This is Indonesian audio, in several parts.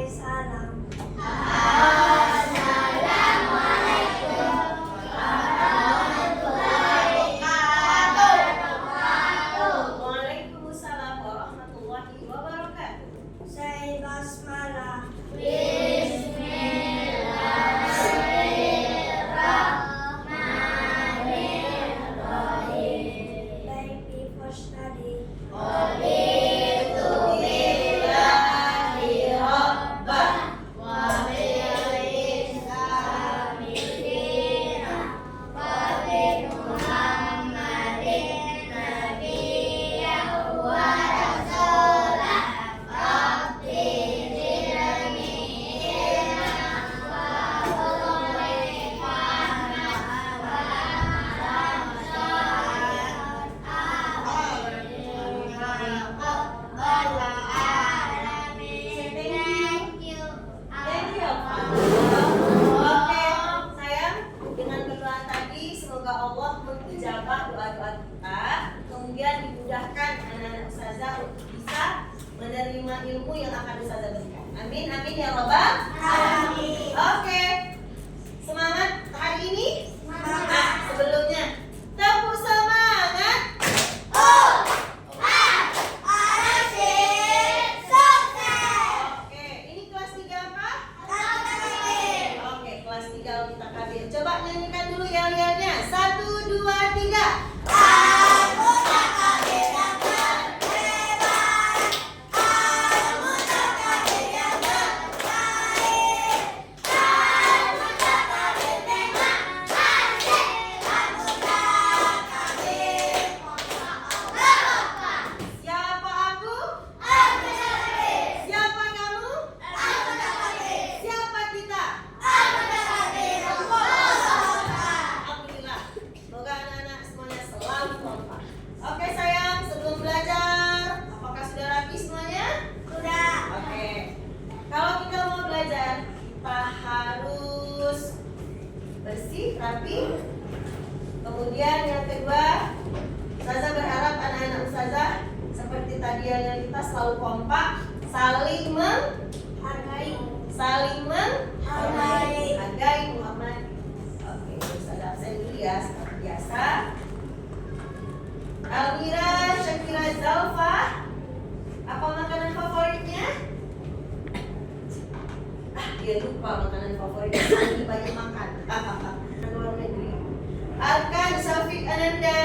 Waalaikumsalam. Waalaikumsalam warahmatullahi wabarakatuh. Saya basmalah. Baik di first tadi. Thank you, Pak. Oke, sayang, dengan berdoa tadi semoga Allah mengijabah doa-doa kita, kemudian dimudahkan anak-anak ustazah untuk bisa menerima ilmu yang akan ustazah berikan. Amin, amin ya Rabbal Amin. Oke, semangat hari ini. Nah, sebelumnya tepuk semangat. Oke, ini kelas 3 apa? Oke, kelas 3 kita kabir. Coba nyanyikan dulu yel-yelnya. 1, 2, 3. Siapa aku? Siapa kamu? Siapa kita? Alhamdulillah. Semoga anak-anak semuanya selalu kompak. Oke sayang, sebelum belajar, apakah sudah rapi semuanya? Sudah. Oke. Kalau kita mau belajar, kita harus bersih, rapi. Kemudian yang kedua, Ustazah berharap anak-anak Ustazah seperti tadi yang kita selalu kompak, saling menghargai, hargai Muhammad. Oke, Ustazah absen dulu ya, seperti biasa. Almira, Syakira, Zalfa, apa makanan favoritnya? Dia lupa makanan favoritnya, lagi banyak makan. Luar negeri. Arkan, Syafiq, Ananda,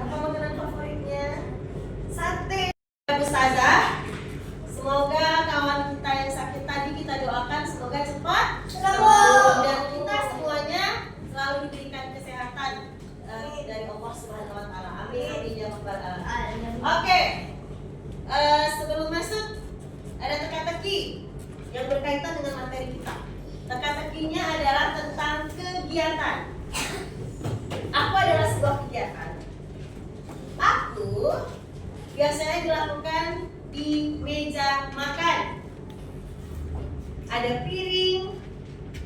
apa makanan favoritnya? Sate. Ustazah, semoga kawan kita yang sakit tadi kita doakan semoga cepat Sembuh. dan kita semuanya selalu diberikan kesehatan dari Allah Subhanahu Wa Taala. Amin. Amin ya Rabbal Alamin. Oke, sebelum masuk ada teka-teki yang berkaitan dengan materi kita. Teka-tekinya adalah tentang kegiatan. Apa adalah sebuah kegiatan? Aku biasanya dilakukan di meja makan. Ada piring.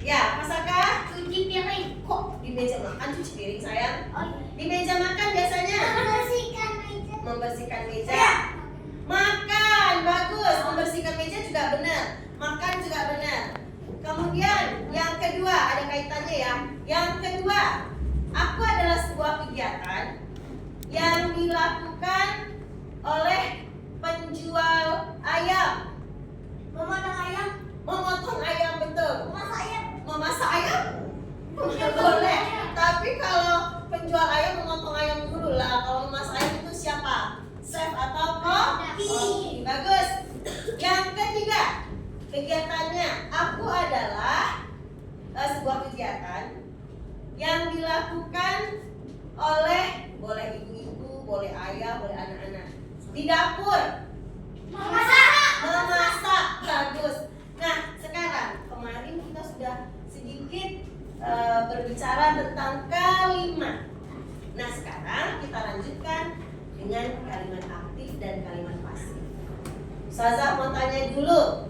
Ya, masakah? Cuci piring. Kok di meja makan cuci piring sayang? Oh iya. Di meja makan biasanya Membersihkan meja. membersihkan meja. Ya. Makan, bagus. Membersihkan meja juga benar. Makan juga benar. Kemudian yang kedua ada kaitannya ya. Yang kedua, aku adalah sebuah kegiatan yang dilakukan oleh penjual ayam. Memotong ayam. Memotong ayam, betul. Memasak ayam. Memasak ayam? Boleh. Tapi kalau penjual ayam memotong ayam dulu lah. Kalau memasak ayam itu siapa? Chef atau koki? Bagus. Yang ketiga, kegiatannya aku adalah sebuah kegiatan yang dilakukan oleh boleh ibu-ibu, boleh ayah, boleh anak-anak di dapur. Memasak. Bagus. Nah, sekarang kemarin kita sudah sedikit berbicara tentang kalimat. Nah, sekarang kita lanjutkan dengan kalimat aktif dan kalimat pasif. Ustazah mau tanya dulu.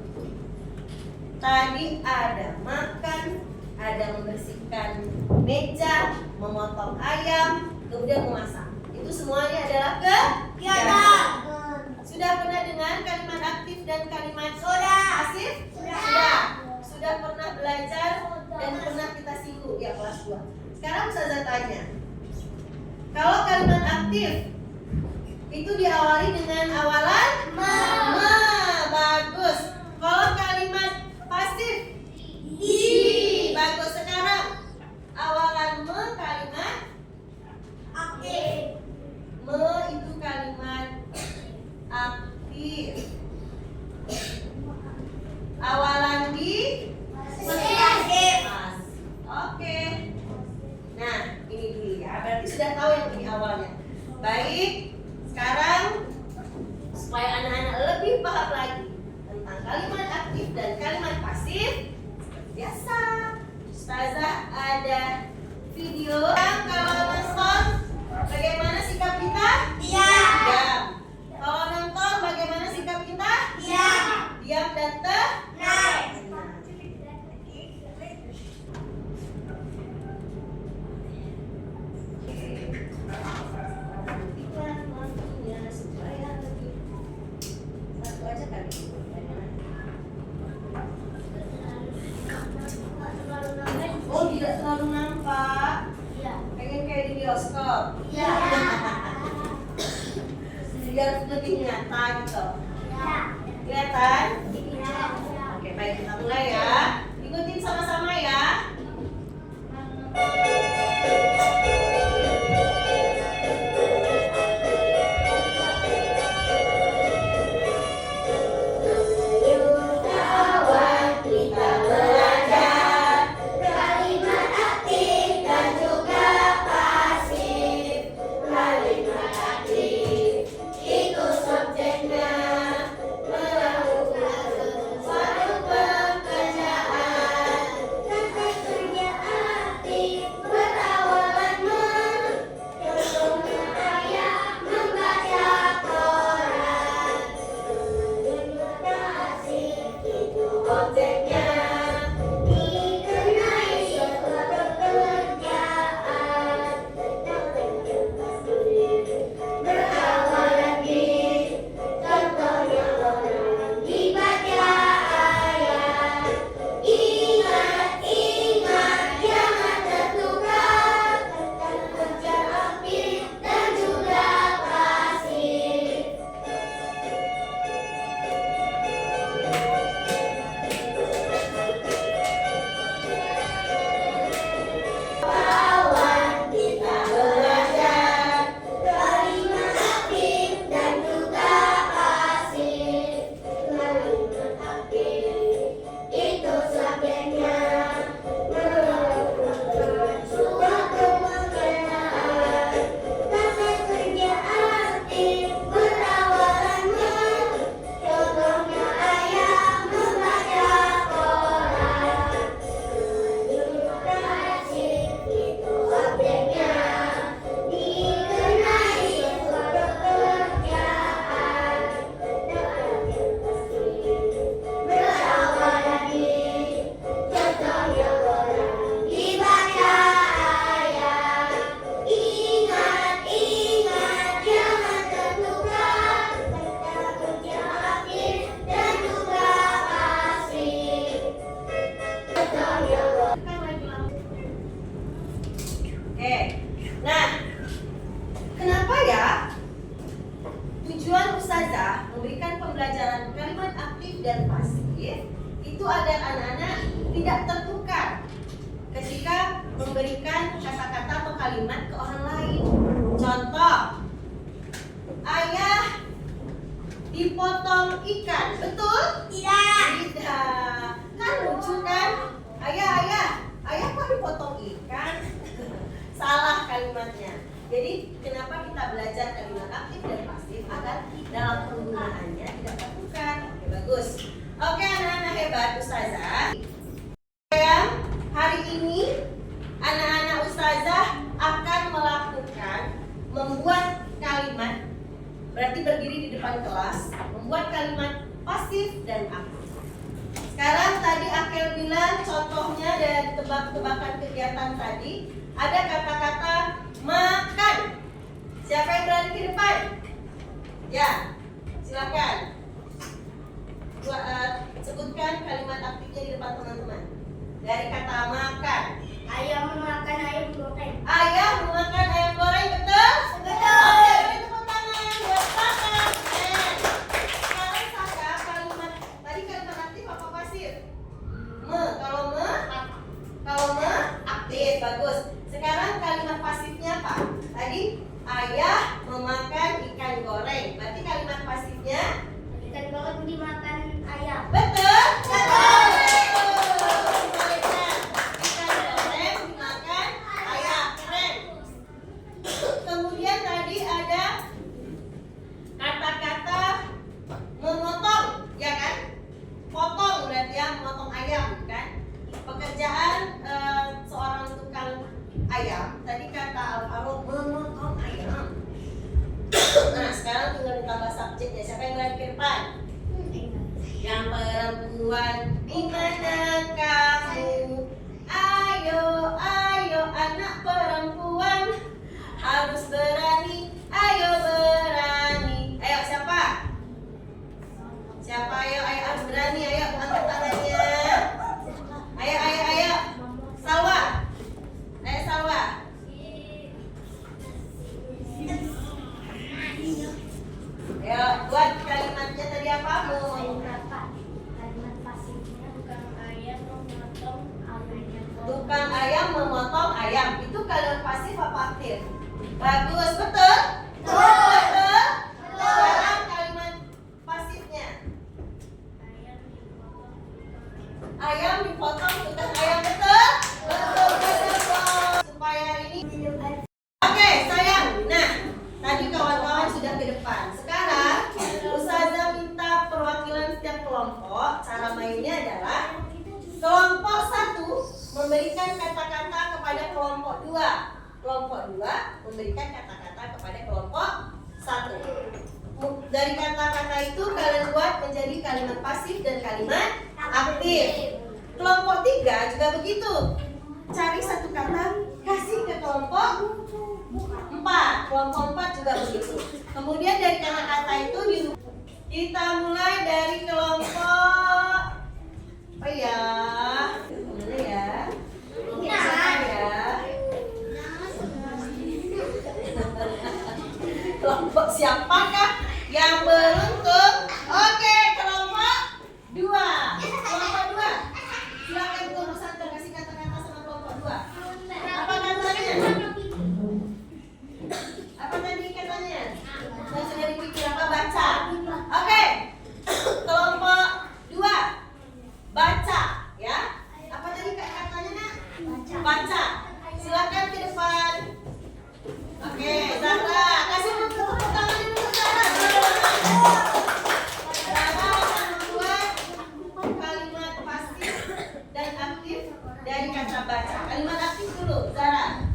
Tadi ada makan, ada membersihkan meja, memotong ayam, kemudian memasak. Itu semuanya adalah kegiatan. Sudah pernah dengar kalimat aktif dan kalimat Sudah. pasif? Sudah. Sudah pernah belajar dan pernah kita singgung ya kelas 2. Sekarang Ustazah tanya. Kalau kalimat aktif itu diawali dengan awalan Ma. Bagus. Kalau kalimat pasif bagus. Sekarang awalan kalimat Aktif. itu kalimat aktif. Awalan Pasif. pas. Oke. Nah, ini dulu ya. Berarti sudah tahu yang ini awalnya. Baik. Sekarang supaya anak-anak lebih paham lagi tentang kalimat aktif dan kalimat pasif, seperti biasa, Ustazah ada video. Kalau nonton, bagaimana sikap kita? Diam. Diam. Kalau nonton, bagaimana sikap kita? Diam. Diam dan tenang. Satu aja kali. Oh, tidak terlalu nampak. Pengen kayak di bioskop. Biar lebih nyata gitu. Kelihatan? Oke, baik, kita mulai ya. Ikutin sama-sama ya. Oke. Nah, kenapa ya tujuan Ustazah memberikan pembelajaran kalimat aktif dan pasif itu agar anak-anak tidak tertukar ketika memberikan kata-kata atau kalimat ke orang lain. Contoh, ayah dipotong ikan, betul? Tidak. Tidak. Kan lucu kan? Ayah kok dipotong ikan? Salah kalimatnya. Jadi kenapa kita belajar kalimat aktif dan pasif agar dalam penggunaannya tidak tertukar. Oke, bagus. Oke, anak-anak hebat Ustazah. Hari ini anak-anak Ustazah akan melakukan membuat kalimat, berarti berdiri di depan kelas, membuat kalimat pasif dan aktif. Sekarang tadi Akel bilang contohnya dari tebak-tebakan kegiatan tadi ada kata-kata makan. Siapa yang berani ke depan? Ya, silakan. Sebutkan Dari kata makan. Ayam memakan ayam goreng. Ayam memakan ayam goreng, betul? Betul. Oke, beri tepuk tangan buat Saka. Sekarang Saka, kalimat tadi kalimat aktif apa pasif? Kalau me aktif, bagus. Sekarang kalimat pasifnya apa? Tadi ayah memakan ikan goreng. Berarti kalimat pasifnya Ikan goreng dimakan ayam. betul? Betul. Sebaliknya, ikan goreng dimakan ayam. Keren. Kemudian tadi ada kata-kata memotong, ya kan? Potong berarti ya, memotong ayam, kan? Pekerjaan seorang tukang ayam. Tadi kata Alvaro memotong ayam. Nah, sekarang tinggal ditambah subjeknya. Siapa yang berani ke depan? Yang perempuan, di mana kamu? Ayo, ayo anak perempuan, harus berani. Ayo berani. Ayo siapa? Siapa? Ayo, ayo harus berani. Ayo angkat tangannya. Ayo, ayo, ayo. Salwa. Ayo Salwa. Ayo buat kalimatnya tadi apa? Kalimat pasifnya tukang ayam memotong ayam. Tukang ayam memotong ayam. Itu kalimat pasif apa aktif? Bagus, betul? Betul. Sekarang kalimat pasifnya. Ayam dipotong tukang ayam, betul? Betul. Supaya ini. Oke, sayang. Nah, tadi kawan-kawan sudah ke depan. Sekarang Ustazah minta perwakilan setiap kelompok. Cara mainnya adalah kelompok 1 memberikan kata-kata kepada kelompok 2. Kelompok 2 memberikan kata-kata kepada kelompok 1. Dari kata-kata itu kalian buat menjadi kalimat pasif dan kalimat aktif. Kelompok 3 juga begitu. Cari satu kata, kasih ke kelompok 4. Kelompok 4 juga begitu. Kemudian dari kata-kata itu kita mulai dari kelompok apa ya? Mana ya? Siapa ya? Kelompok siapakah yang beruntung? Oke, kelompok 2. Kelompok 2. Silakan kelompok 1 kasih kata-kata sama kelompok 2. Apa katanya? Apa tadi katanya? Yang sudah dipikir apa? Baca. Oke. Kelompok 2. Baca, ya. Apa tadi katanya, Nak? Baca. Silakan ke depan. Oke, Zahra, kasih tepuk tangan dulu Zahra. Zahra akan membuat kalimat pasif dan aktif dari kata baca. Kalimat aktif dulu, Zahra.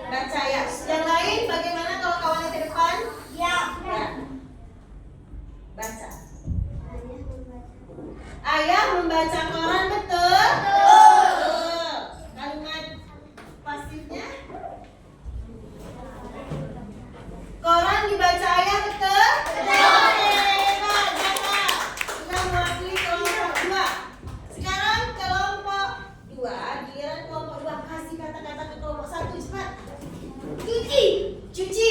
Baca ya. Yang lain bagaimana kalau kawannya ke depan? Ya. Ya. Baca. Ayah membaca koran, betul? Betul. Kalimat pasifnya? Koran dibaca ayah, betul? Betul. Hebat, Zahra. Sudah mewakili kelompok 2. Sekarang kelompok 2, giliran kelompok 2 kasih kata-kata ke kelompok 1 cepat. Cuci. Cuci.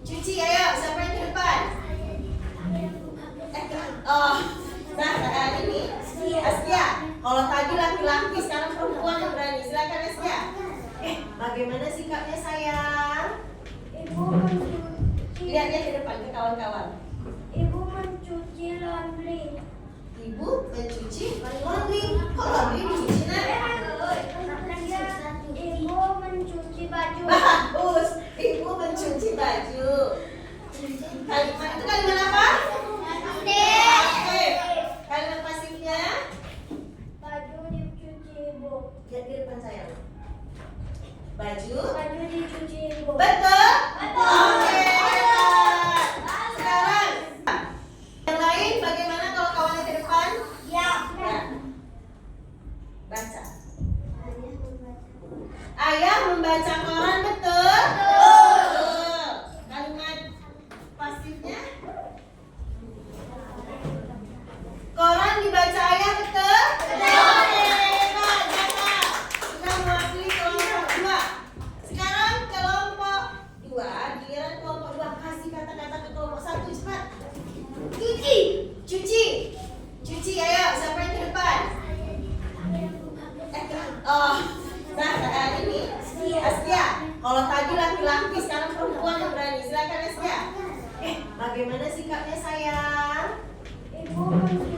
Cuci, ayo siapa yang ke depan? Oh, nah ini Askia. Kalau tadi laki-laki, sekarang perempuan yang berani. Silakan Askia. Bagaimana sikapnya sayang? Ibu mencuci. Lihatnya ke depan ke kawan-kawan. Ibu mencuci laundry. Ibu mencuci laundry. Kok laundry dicuci, Nak? Ibu mencuci baju. Bagus. Ibu mencuci baju. Kalimat itu kalimat apa? Aktif. Kalimat pasifnya? Baju dicuci ibu. Lihat di depan sayang. Baju. Baju dicuci ibu. Betul? Betul. Oke. Hebat. Sekarang yang lain bagaimana kalau kawannya ke depan? Ya. Ya. Baca. Ayah membaca koran, betul? Betul. Kalimat pasifnya? Koran dibaca ayah, betul? Betul. Hebat. Jawabnya sayang. Ibu mencuci.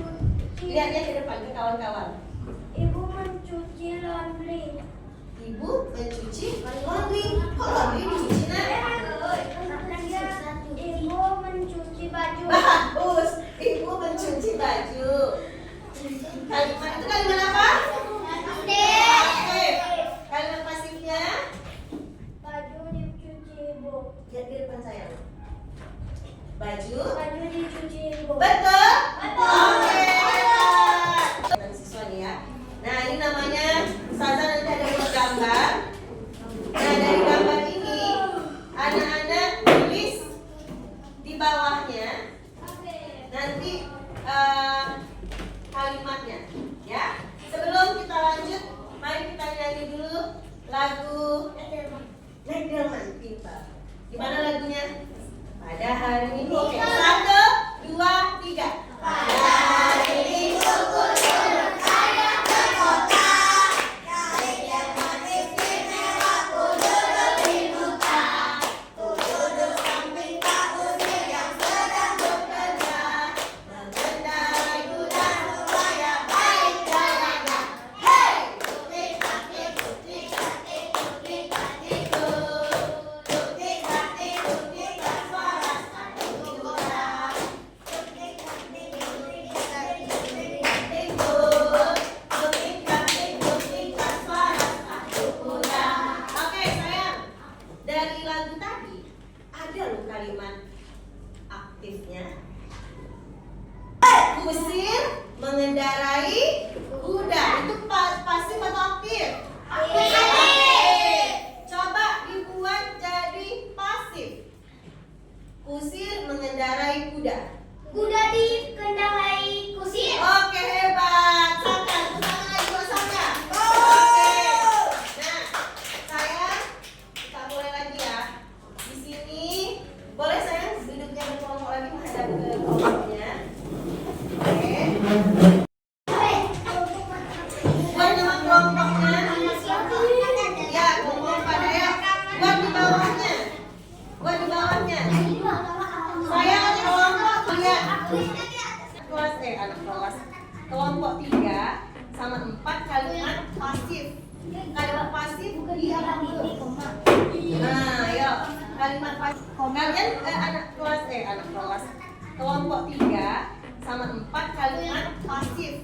Lihatnya ke depan ke kawan-kawan. Ibu mencuci laundry. Ibu mencuci laundry. Kok laundry dicuci nak? Ibu mencuci baju. Bagus. Ibu mencuci baju. Kalimat itu kalimat apa? Pasif. Kalimat pasifnya? Baju dicuci ibu. Lihat di depan sayang. Baju. Baju dicuci ibu. Betul? Betul. Oke. Dan siswa nih ya. Nah ini namanya Ustazah nanti ada buat gambar. Nah dari gambar ini anak-anak tulis di bawahnya nanti kalimatnya ya. Sebelum kita lanjut, mari kita nyanyi dulu lagu Nederman Pintar. Gimana lagunya? Pada hari ini. Oke, 1, 2, 3. Pada hari ini suku turut saya ke kota. Kami yang istimewa ku duduk di muka. Ku duduk samping Pak Usir yang sedang bekerja. Mengendarai kuda supaya baik jalannya. Hei! Tutik-tatik, tutik-tatik, tutik-tatik, tutik-tatik, tutik-tatik, suara sepatu kuda. Tutik-tatik, tutik-tatik, tutik-tatik, tutik-tatik, tutik-tatik, suara sepatu kuda. Oke sayang, dari lagu tadi ada loh kalimat aktifnya. Kusir mengendarai kuda. Itu pasif atau aktif? Aktif. Coba dibuat jadi pasif. Kusir mengendarai kuda. Kuda dikendarai kusir. Oke hebat. Silakan usaha lagi masanya. Oke. Nah, saya kita mulai lagi ya. Di sini boleh saya duduknya berkelompok lagi menghadap ke kelompoknya. Oke. Buat nama kelompoknya. Ya, kelompok pada ya. Buat di bawahnya. Buat di bawahnya. Saya kelompok lihat. Kelas anak kelas. Kelompok 3 sama 4 kalimat pasif. Kalimat pasif diambil. Nah, ayo. Kalimat pasif. Kalian anak kelas. Kelompok 3 sama 4 kalimat pasif.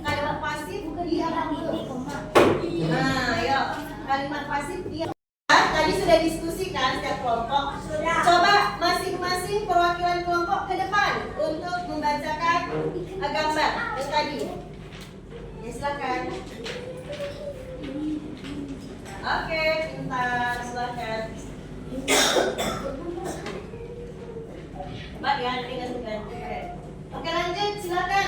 Kalimat pasif diambil. Nah, ayo. Kalimat pasif diambil. Tadi sudah diskusikan setiap kelompok. Coba masing-masing perwakilan kelompok ke depan untuk membacakan gambar yang tadi. Ya silakan. Oke, pintar, silakan. Mbak ya, nanti ganti-ganti. Oke lanjut, silakan.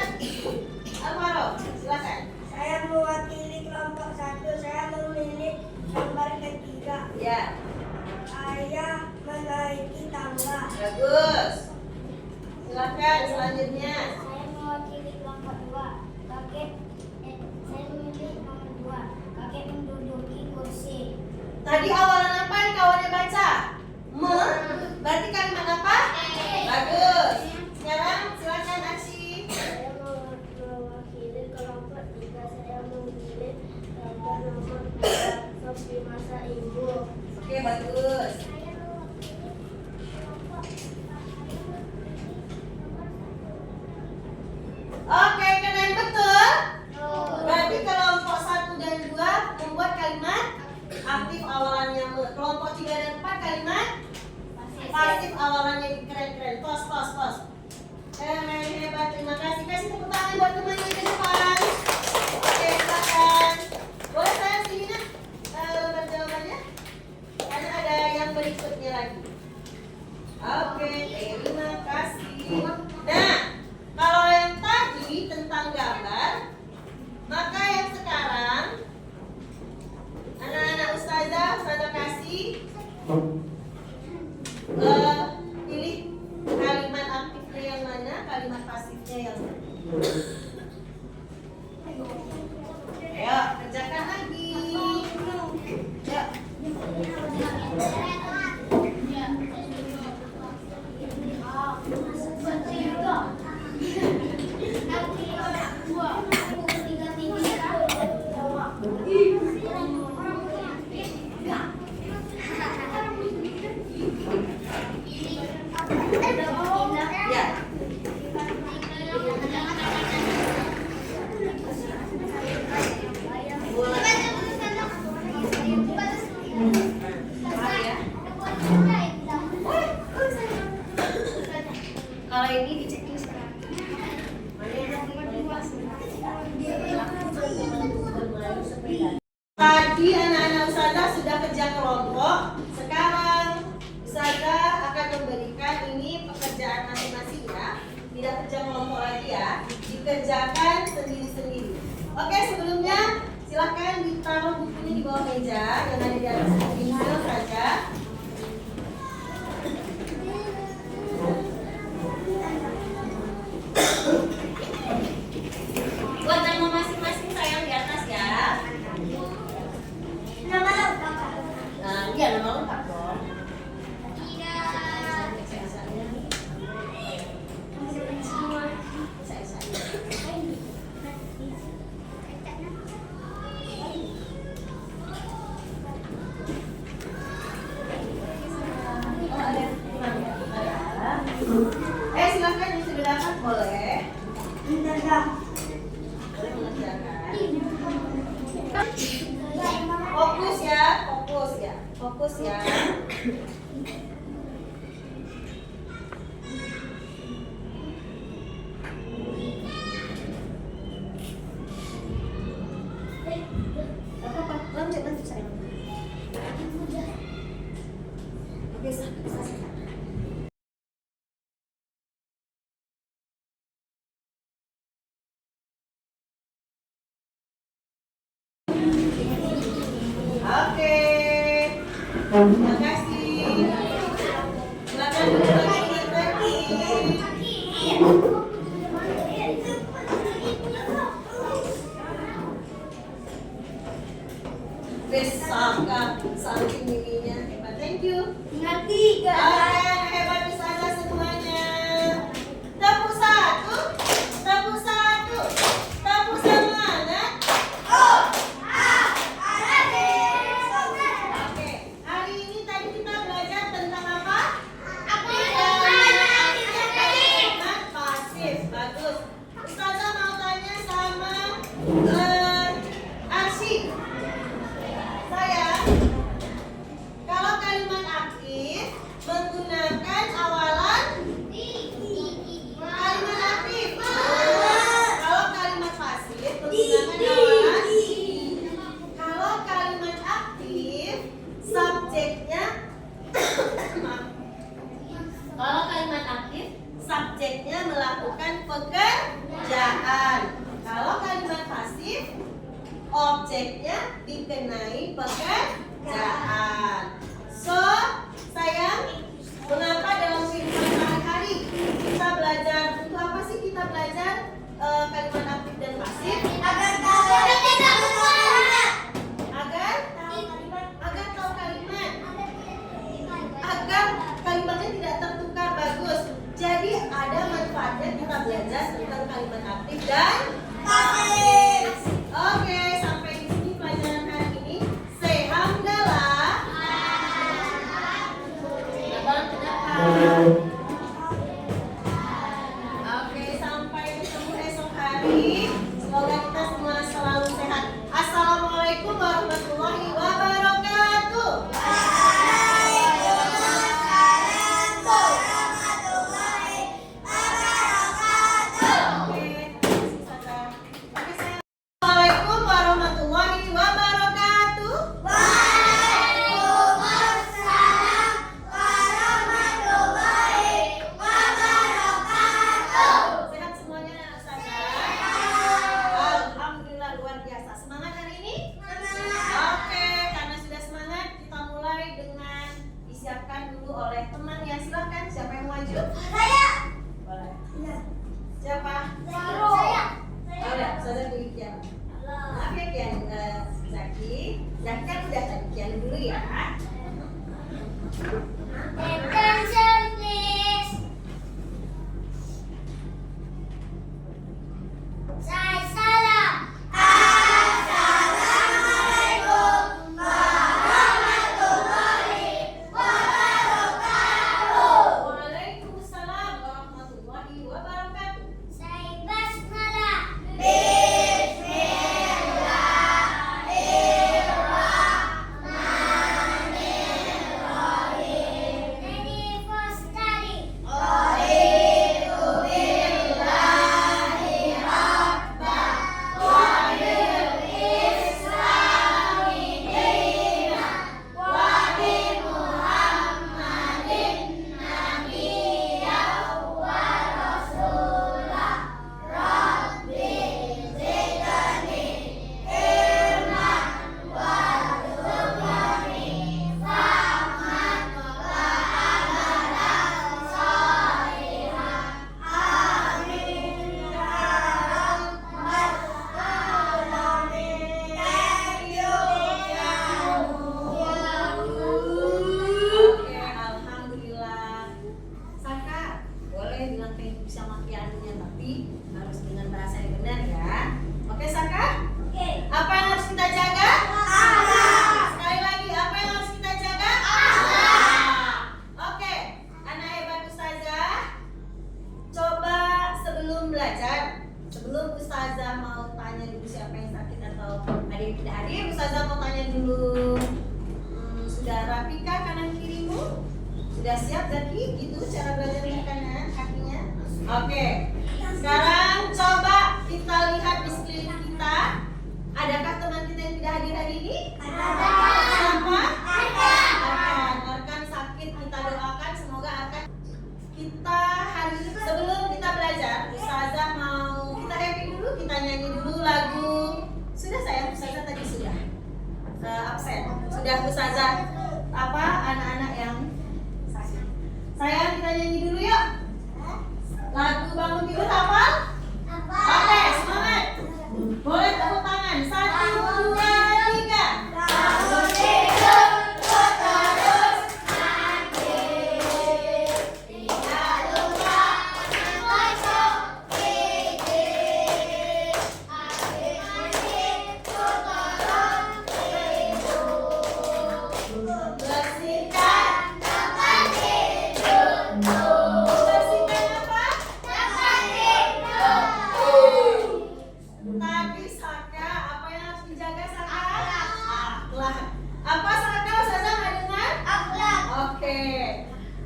Alvaro, silakan. Saya mewakili kelompok 1. Saya memilih gambar ketiga. Ya, Saya menaiki tangga. bagus. Silakan selanjutnya. Saya mewakili kelompok 2. Saya memilih nomor 2. Kakek menduduki kursi. Tadi awalan apa yang kawannya baca? Berarti kalimat apa? Bagus. Sekarang silakan Arsy. Saya mewakili kelompok 3. Saya memilih gambar nomor 4. Sop di masa ibu. Oke, bagus. Saya mewakili kelompok 5. Oke, kalian betul? Berarti kelompok 1 dan 2 membuat kalimat aktif awalannya me. Kelompok 3 dan 4 kalimat pasif awalannya keren-keren. Pos. Hebat, terima kasih. Kasih tepuk tangan buat temannya di depan. Oke, silakan. Boleh saya sini nak lembar jawabannya? Karena ada yang berikutnya lagi. Oke, terima kasih. Nah, kalau yang tadi tentang gambar, maka yang sekarang anak-anak ustazah kasih pilih kalimat aktifnya yang mana, kalimat pasifnya yang mana. Ayo, kerjakan lagi. Yuk. kerja kelompok lagi ya. Dikerjakan sendiri-sendiri. Oke, sebelumnya silahkan ditaruh bukunya di bawah meja yang ada di atas pensil saja. Buat nama masing-masing sayang di atas ya. Nama lengkap. Nah, iya nama lengkap dong. Silahkan yang sudah dapat boleh. Boleh mengerjakan. Fokus ya, fokus ya, fokus ya. Apa-apa, lanjut sayang. Oke, selesai. Oke, terima kasih. Silakan duduk lagi. Besar saking ininya hebat. Thank you. Tinggal 3. Oke, hebat di sana semuanya. Tepuk satu, tepuk satu, tepuk semangat. Oke, hari ini tadi kita belajar tentang apa? Kalimat pasif. Bagus. Ustazah mau tanya sama Arsy. Kalau kalimat aktif menggunakan awalan kalimat aktif. Kalau kalimat pasif menggunakan awalan. Kalau kalimat aktif subjeknya maaf. Kalau kalimat aktif subjeknya melakukan pekerjaan. Kalau kalimat pasif objeknya dikenai pekerjaan. So, sayang, mengapa dalam kehidupan sehari-hari kita belajar untuk apa sih kita belajar kalimat aktif dan pasif? Agar tahu kalimat, agar kalimatnya tidak tertukar. Bagus. Jadi ada manfaatnya kita belajar tentang kalimat aktif dan pasif. Oke, sampai di sini pelajaran hari ini. Say hamdalah. Oke, sampai ketemu esok hari. Semoga kita semua selalu sehat. Assalamualaikum warahmatullahi wabarakatuh. Oke, tapi harus dengan bahasa yang benar ya. Oke Saka? Oke. Apa yang harus kita jaga? Akhlak. Sekali lagi, apa yang harus kita jaga? Akhlak. Oke, anak hebat Ustazah. Coba sebelum belajar, sebelum Ustazah mau tanya dulu siapa yang sakit atau ada yang tidak hadir, Ustazah mau tanya dulu. Sudah rapikah kanan kirimu? Sudah siap Zaki? Gitu cara belajarnya kanan kakinya? Oke. Sekarang coba kita lihat di sekeliling kita. Adakah teman kita yang tidak hadir hari ini? Ada. Siapa? Ada. Arkan sakit, kita doakan semoga Arkan. Kita hari ini sebelum kita belajar, Ustazah mau kita happy dulu, kita nyanyi dulu lagu. Sudah sayang, Ustazah tadi sudah absen. Sudah Ustazah apa anak-anak yang sakit. Sayang kita nyanyi dulu yuk. Lagu bangun tidur hafal? Oke, semangat. Boleh tepuk tangan. 1, 2, 3. Bangun tidur, terus mandi. Tidak lupa menggosok gigi. Habis mandi, kotoran tidur. Bersihkan Tempat tidur. bersihkan apa? Tempat tidur. Tadi Saka, apa yang harus dijaga Saka? Akhlak. Akhlak. Apa Saka Ustazah nggak dengar? Akhlak. Oke.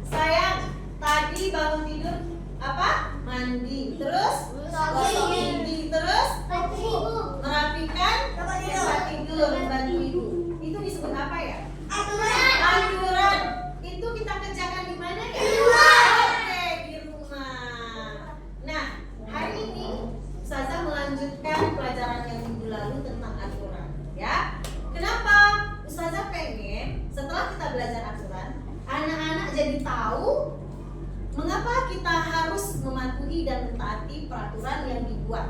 Sayang, tadi bangun tidur apa? Mandi. Terus gosok gigi. Terus merapikan tempat tidur membantu ibu. Itu disebut apa ya? Aturan. Itu kita kerjakan di mana ya? Di rumah. Oke, di rumah. Nah, hari ini Ustazah melanjutkan pelajaran yang minggu lalu tentang aturan, ya. Kenapa? Ustazah pengen setelah kita belajar aturan, anak-anak jadi tahu mengapa kita harus mematuhi dan mentaati peraturan yang dibuat.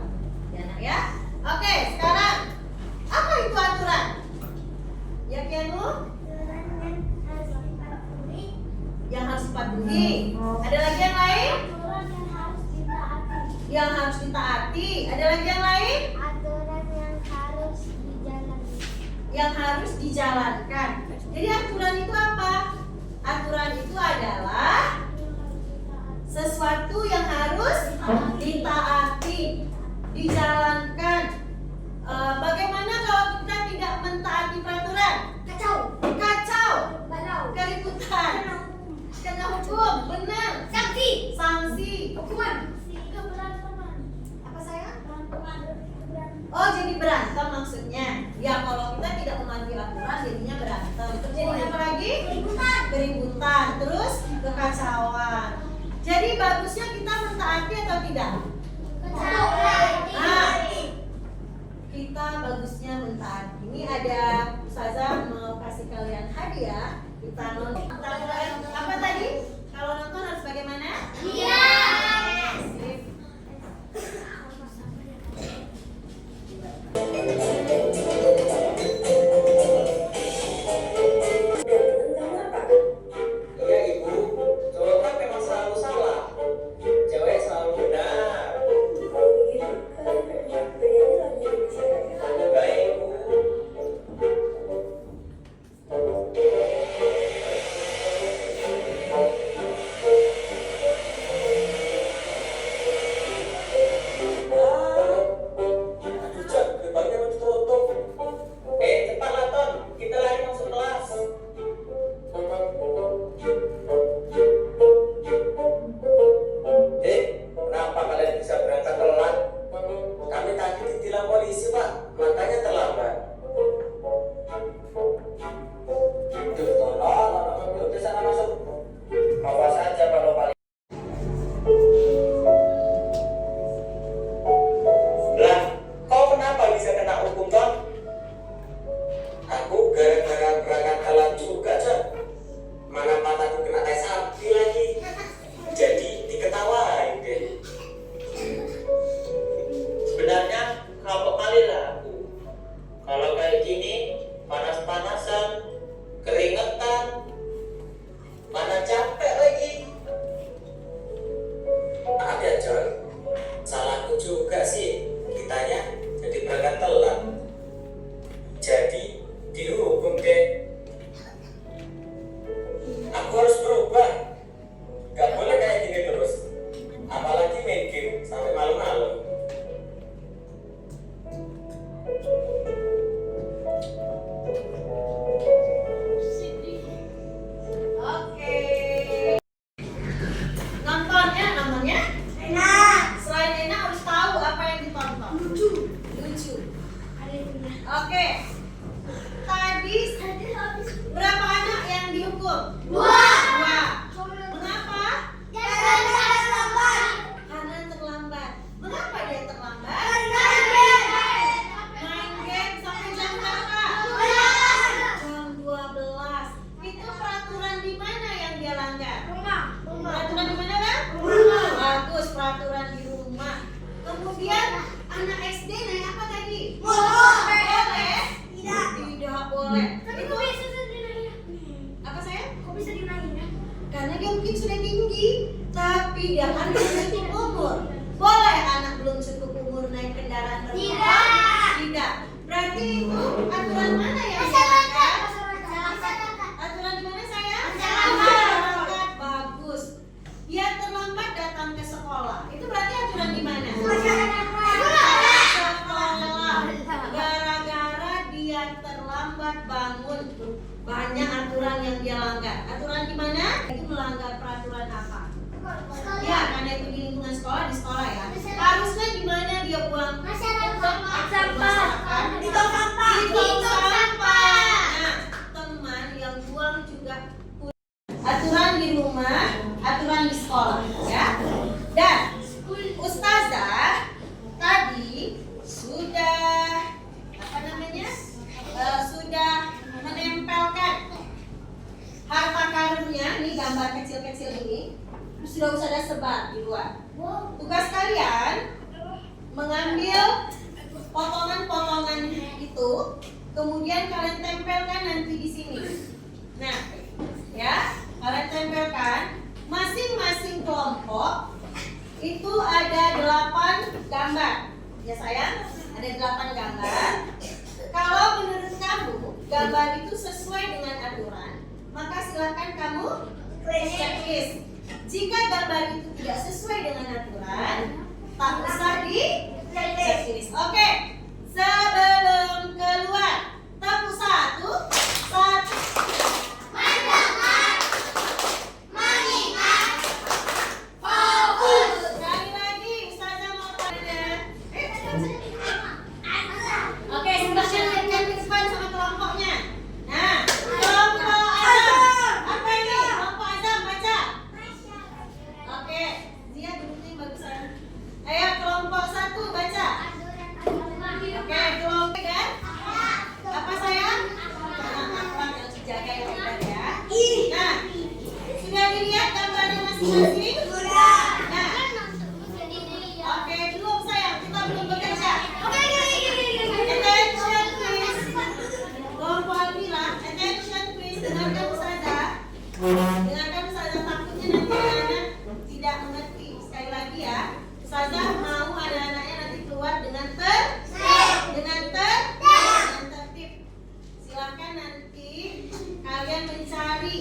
Ya, Nak ya. Oke, sekarang apa itu aturan? Ya, Kianu? Yang harus dipatuhi. Ada lagi yang lain? Yang harus ditaati. Ada lagi yang lain? Aturan yang harus dijalani. Yang harus dijalankan. Jadi aturan itu apa? Aturan itu adalah sesuatu yang harus ditaati, dijalankan. Bagaimana kalau kita tidak mentaati peraturan? Kacau, keributan, kena hukum, benar. Sanksi, Hukuman. apa saya? Oh, jadi berantem maksudnya. Ya, kalau kita tidak mematuhi aturan jadinya berantem. Terus jadi apa lagi? Keributan, terus kekacauan. Jadi bagusnya kita mentaati atau tidak? Kita bagusnya mentaati. Ini ada Ustazah mau kasih kalian hadiah. Kita nonton. Apa tadi? Kalau nonton harus bagaimana? Iya. Sip. Iya ibu, cowok kan memang selalu salah, cewek selalu benar. Baik ibu. mengambil potongan-potongan itu, kemudian kalian tempelkan nanti di sini. Nah, ya, kalian tempelkan. Masing-masing kelompok itu ada 8 gambar. Ya sayang, ada 8 gambar. Kalau menurut kamu gambar itu sesuai dengan aturan, maka silakan kamu checklist. Jika gambar itu tidak sesuai dengan aturan, tak usah di checklist. Oke, sebelum keluar, tepuk 1, 1. Sekali lagi, Ustazah mau tanya. Oke, silakan lihatkan ke depan sama kelompoknya. Nah, kelompok Azam. Apa ini? Kelompok Azam, baca. Oke, Zia duduknya bagusan. Ayo, kelompok 1 baca. Oke, kelompok kan? Apa sayang? Akhlak yang dijaga yang hebat ya. Nah, sudah dilihat gambarnya masing-masing? Nah, oke, belum sayang, kita belum bekerja. Attention please. Kelompok Almira, attention please. Dengarkan Ustazah. Dengarkan Ustazah, takutnya nanti anak-anak tidak mengerti. Sekali lagi ya, Ustazah mau anak-anaknya nanti keluar dengan tertib. Silakan nanti kalian mencari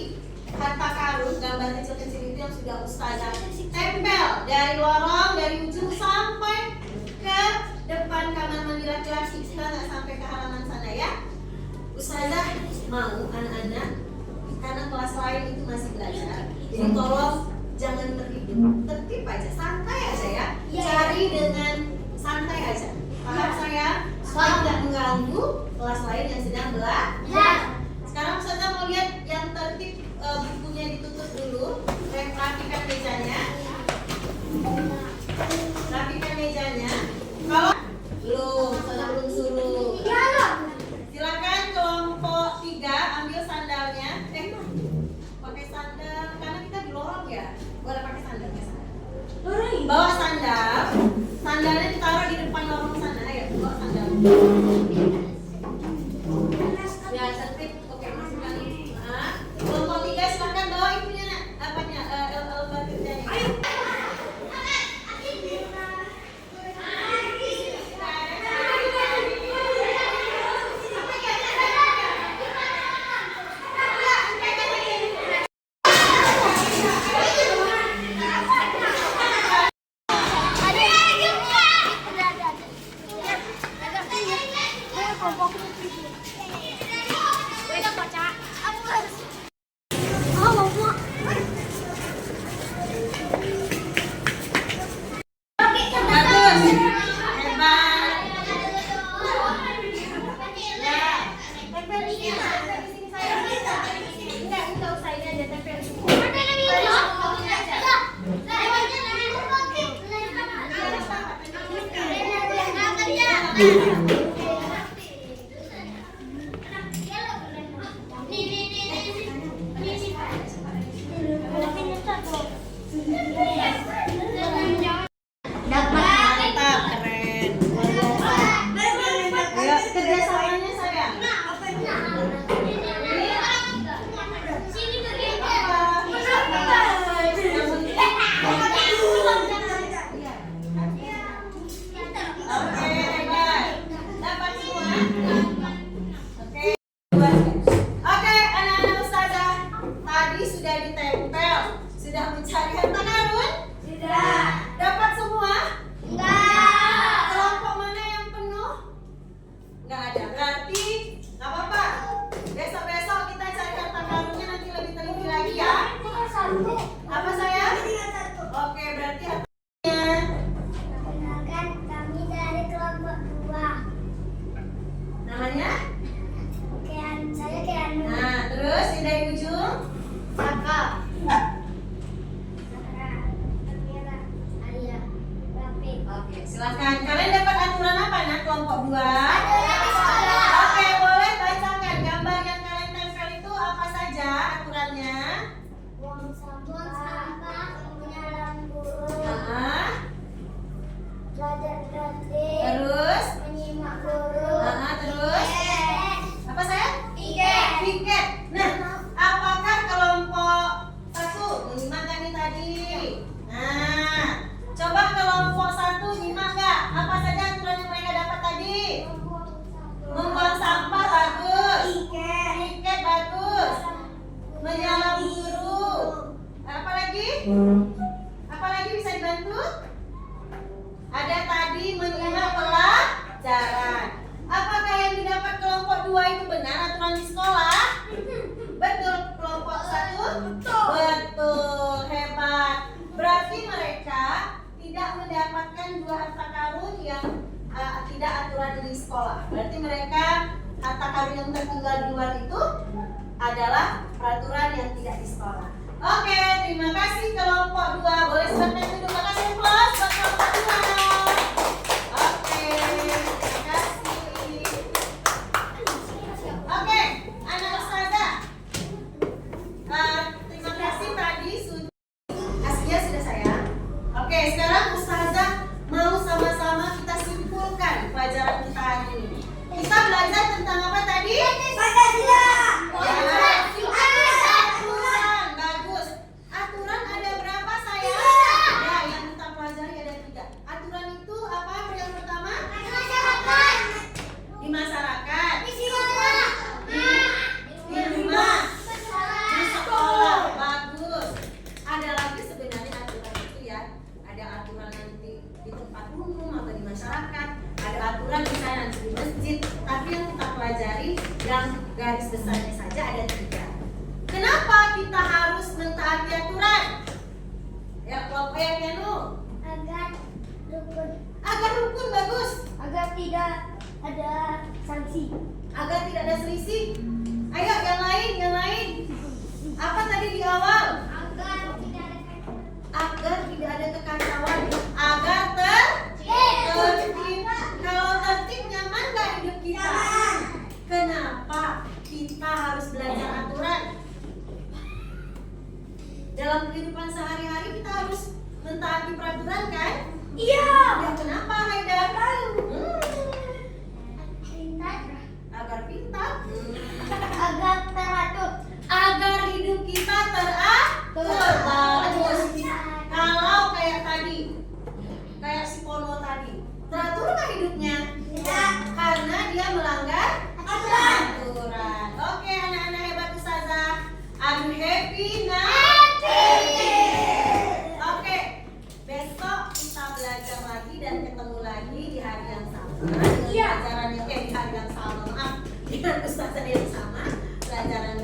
harta karun, gambar kecil-kecil itu yang sudah Ustazah tempel dari lorong, dari ujung sampai ke depan kamar mandi laki-laki. Kita nggak sampai ke halaman sana ya. Ustazah mau anak-anak, karena kelas lain itu masih belajar, jadi tolong jangan tertib aja, santai aja ya. Cari dengan santai aja. Paham saya? Supaya tidak mengganggu kelas lain yang sedang belajar. Sekarang Ustazah mau lihat yang tertib, bukunya ditutup dulu. Rapikan mejanya. Rapikan mejanya. Kalau belum, Ustazah belum suruh. Silakan kelompok 3 ambil sandalnya. Pakai sandal karena kita di lorong ya. Boleh pakai sandal ya. Bawa sandal. Sandalnya ditaruh di depan lorong sana. Ayo, bawa sandal. Ya, tertib. Oke, masukkan. Nah, kelompok 3 silakan bawa itunya nak. Apanya? Batirnya. Ayo. Silahkan. Kalian dapat aturan apa nak kelompok 2? Oke, boleh bacakan gambar yang kalian tempel itu apa saja aturannya? Buang sampah, punya lampu. belajar gratis, Terus? menyimak guru, Terus? Apa sayang? tiket. Tiket. Nah, apakah kelompok 1 menyimak nggak nih tadi? Nah, coba kelompok 1 nyimak nggak? Apa saja aturan yang mereka dapat tadi? Membuang sampah bagus. Tiket bagus. Menyalam guru. Apa lagi? Apa lagi bisa dibantu? Ada tadi menyimak pelajaran. Apakah yang didapat kelompok 2 itu benar aturan di sekolah? Betul. Kelompok 1? Betul. Hebat. Berarti mereka tidak mendapatkan 2 harta karun yang tidak aturan di sekolah. Berarti mereka harta karun yang tertinggal di luar itu adalah peraturan yang tidak di sekolah. Oke, terima kasih kelompok 2. Boleh silakan duduk. Makasih plus buat kelompok 2. Oke, terima kasih. Oke, anak ustazah. Terima kasih tadi sudah. Aslinya sudah sayang. Oke, sekarang ustazah mau sama-sama kita simpulkan pelajaran kita hari ini. Kita belajar tentang apa tadi? Pancasila. Aturan, bagus. Aturan ada berapa sayang? Ya, yang kita pelajari ada 3. Aturan itu apa? Yang pertama? Di masyarakat. Di rumah. Di sekolah. Bagus. Ada lagi sebenarnya aturan itu ya. Ada aturan nanti di tempat umum atau di masyarakat. Ada aturan misalnya nanti di masjid. Tapi yang kita pelajari yang garis besarnya saja ada 3. Kenapa kita harus mentaati aturan? Ya, kelompok yang Piano. Agar rukun, Agar rukun, bagus. agar tidak ada sanksi. Agar tidak ada selisih. Ayo yang lain. Apa tadi di awal? Agar tidak ada kekacauan. Agar tertib. Kalau tertib nyaman gak hidup kita? Kenapa kita harus belajar aturan? Dalam kehidupan sehari-hari kita harus mentaati peraturan kan? Iya. Ya kenapa Haidar? Pintar. Agar pintar. Agar teratur. Agar hidup kita teratur. Bagus. Kalau kayak tadi, kayak si Pono tadi, teratur nggak hidupnya? Tidak. Karena dia melanggar Aturan. aturan. Oke, anak-anak hebat ustazah. I'm happy now. Oke, besok kita belajar lagi dan ketemu lagi di hari yang sama. Dengan Iya. pelajaran yang di hari yang sama. Maaf, dengan ustazah yang sama. Pelajaran